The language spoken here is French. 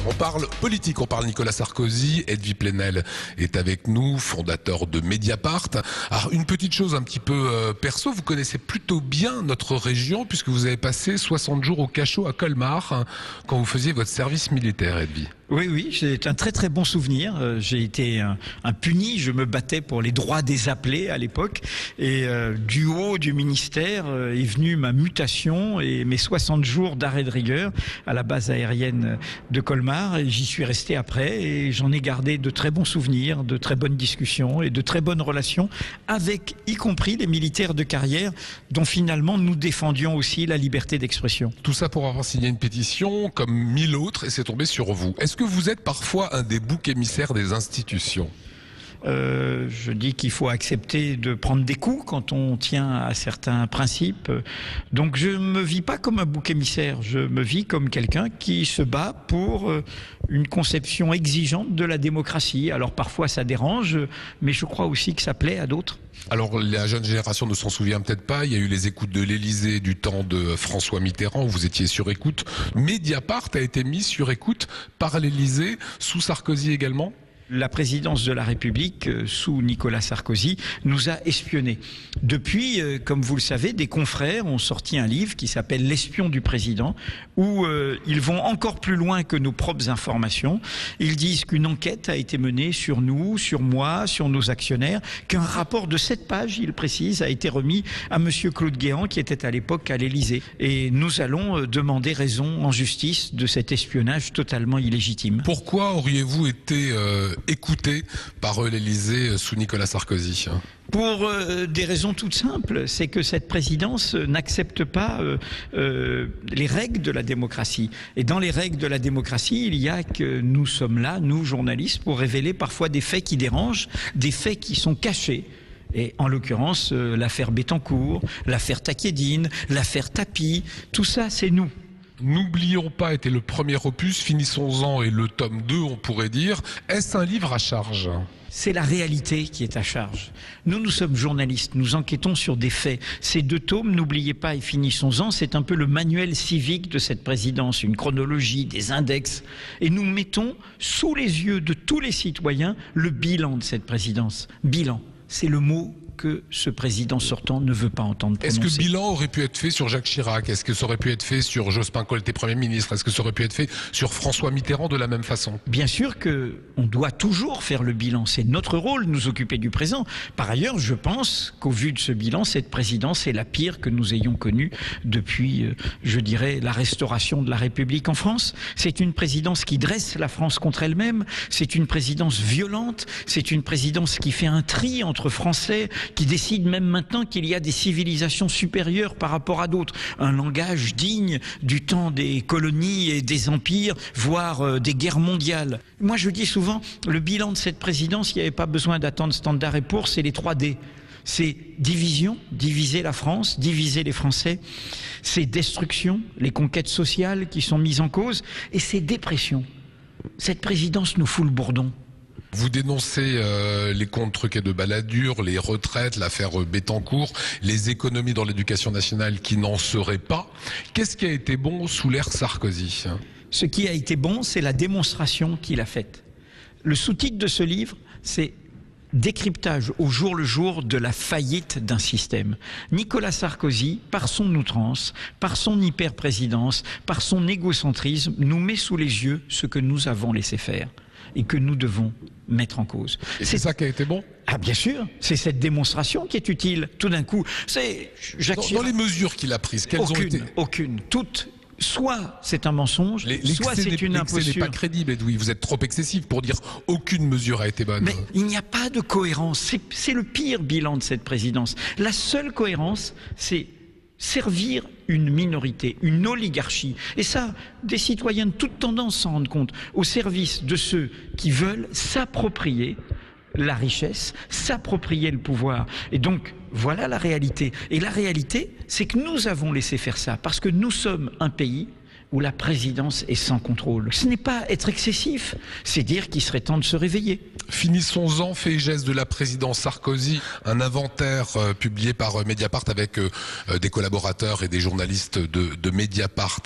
On parle politique, on parle Nicolas Sarkozy. Edwy Plenel est avec nous, fondateur de Mediapart. Alors une petite chose un petit peu perso, vous connaissez plutôt bien notre région puisque vous avez passé 60 jours au cachot à Colmar quand vous faisiez votre service militaire, Edwy. Oui, c'est un très très bon souvenir. J'ai été un puni, je me battais pour les droits des appelés à l'époque. Et du haut du ministère est venue ma mutation et mes 60 jours d'arrêt de rigueur à la base aérienne de Colmar. Et j'y suis resté après et j'en ai gardé de très bons souvenirs, de très bonnes discussions et de très bonnes relations avec, y compris les militaires de carrière dont finalement nous défendions aussi la liberté d'expression. Tout ça pour avoir signé une pétition comme 1000 autres et c'est tombé sur vous. Est-ce que vous êtes parfois un des boucs émissaires des institutions ? Je dis qu'il faut accepter de prendre des coups quand on tient à certains principes. Donc je ne me vis pas comme un bouc émissaire, je me vis comme quelqu'un qui se bat pour une conception exigeante de la démocratie. Alors parfois ça dérange, mais je crois aussi que ça plaît à d'autres. Alors la jeune génération ne s'en souvient peut-être pas, il y a eu les écoutes de l'Élysée du temps de François Mitterrand, où vous étiez sur écoute. Mediapart a été mis sur écoute par l'Élysée, sous Sarkozy également ? La présidence de la République, sous Nicolas Sarkozy, nous a espionnés. Depuis, comme vous le savez, des confrères ont sorti un livre qui s'appelle « L'espion du président », où ils vont encore plus loin que nos propres informations. Ils disent qu'une enquête a été menée sur nous, sur moi, sur nos actionnaires, qu'un rapport de 7 pages, il précise, a été remis à M. Claude Guéant, qui était à l'époque à l'Élysée. Et nous allons demander raison en justice de cet espionnage totalement illégitime. Pourquoi auriez-vous été écouté par l'Élysée sous Nicolas Sarkozy ? Pour des raisons toutes simples, c'est que cette présidence n'accepte pas les règles de la démocratie. Et dans les règles de la démocratie, il y a que nous sommes là, nous journalistes, pour révéler parfois des faits qui dérangent, des faits qui sont cachés. Et en l'occurrence, l'affaire Bettencourt, l'affaire Takedine, l'affaire Tapie, tout ça c'est nous. N'oublions pas était le premier opus, finissons-en et le tome 2 on pourrait dire. Est-ce un livre à charge ? C'est la réalité qui est à charge. Nous sommes journalistes, nous enquêtons sur des faits. Ces 2 tomes, n'oubliez pas et finissons-en, c'est un peu le manuel civique de cette présidence, une chronologie, des index. Et nous mettons sous les yeux de tous les citoyens le bilan de cette présidence. Bilan, c'est le mot que ce président sortant ne veut pas entendre prononcer. Est-ce que bilan aurait pu être fait sur Jacques Chirac ? Est-ce que ça aurait pu être fait sur Jospin Collet, Premier ministre ? Est-ce que ça aurait pu être fait sur François Mitterrand de la même façon ? Bien sûr qu'on doit toujours faire le bilan. C'est notre rôle, nous occuper du présent. Par ailleurs, je pense qu'au vu de ce bilan, cette présidence est la pire que nous ayons connue depuis, je dirais, la restauration de la République en France. C'est une présidence qui dresse la France contre elle-même. C'est une présidence violente. C'est une présidence qui fait un tri entre Français, qui décide même maintenant qu'il y a des civilisations supérieures par rapport à d'autres. Un langage digne du temps des colonies et des empires, voire des guerres mondiales. Moi je dis souvent, le bilan de cette présidence, il n'y avait pas besoin d'attendre Standard & Poor's, c'est les 3D. C'est division, diviser la France, diviser les Français. C'est destruction, les conquêtes sociales qui sont mises en cause. Et c'est dépression. Cette présidence nous fout le bourdon. Vous dénoncez les comptes truqués de Balladur, les retraites, l'affaire Bettencourt, les économies dans l'éducation nationale qui n'en seraient pas. Qu'est-ce qui a été bon sous l'ère Sarkozy ? Ce qui a été bon, c'est la démonstration qu'il a faite. Le sous-titre de ce livre, c'est « Décryptage au jour le jour de la faillite d'un système ». Nicolas Sarkozy, par son outrance, par son hyper-présidence, par son égocentrisme, nous met sous les yeux ce que nous avons laissé faire et que nous devons mettre en cause. Et c'est ça qui a été bon ? Ah bien sûr, c'est cette démonstration qui est utile. Tout d'un coup, c'est Jacques Chirac. Dans les mesures qu'il a prises, quelles ont été ? Aucune, toutes. Soit c'est un mensonge, soit c'est une imposture. L'excès n'est pas crédible, Edwy. Vous êtes trop excessif pour dire aucune mesure a été bonne. Mais il n'y a pas de cohérence. C'est le pire bilan de cette présidence. La seule cohérence, c'est servir une minorité, une oligarchie. Et ça, des citoyens de toute tendance s'en rendent compte, au service de ceux qui veulent s'approprier la richesse, s'approprier le pouvoir. Et donc, voilà la réalité. Et la réalité, c'est que nous avons laissé faire ça, parce que nous sommes un pays où la présidence est sans contrôle. Ce n'est pas être excessif, c'est dire qu'il serait temps de se réveiller. Finissons-en, faits et gestes de la présidence Sarkozy, un inventaire publié par Mediapart avec des collaborateurs et des journalistes de Mediapart.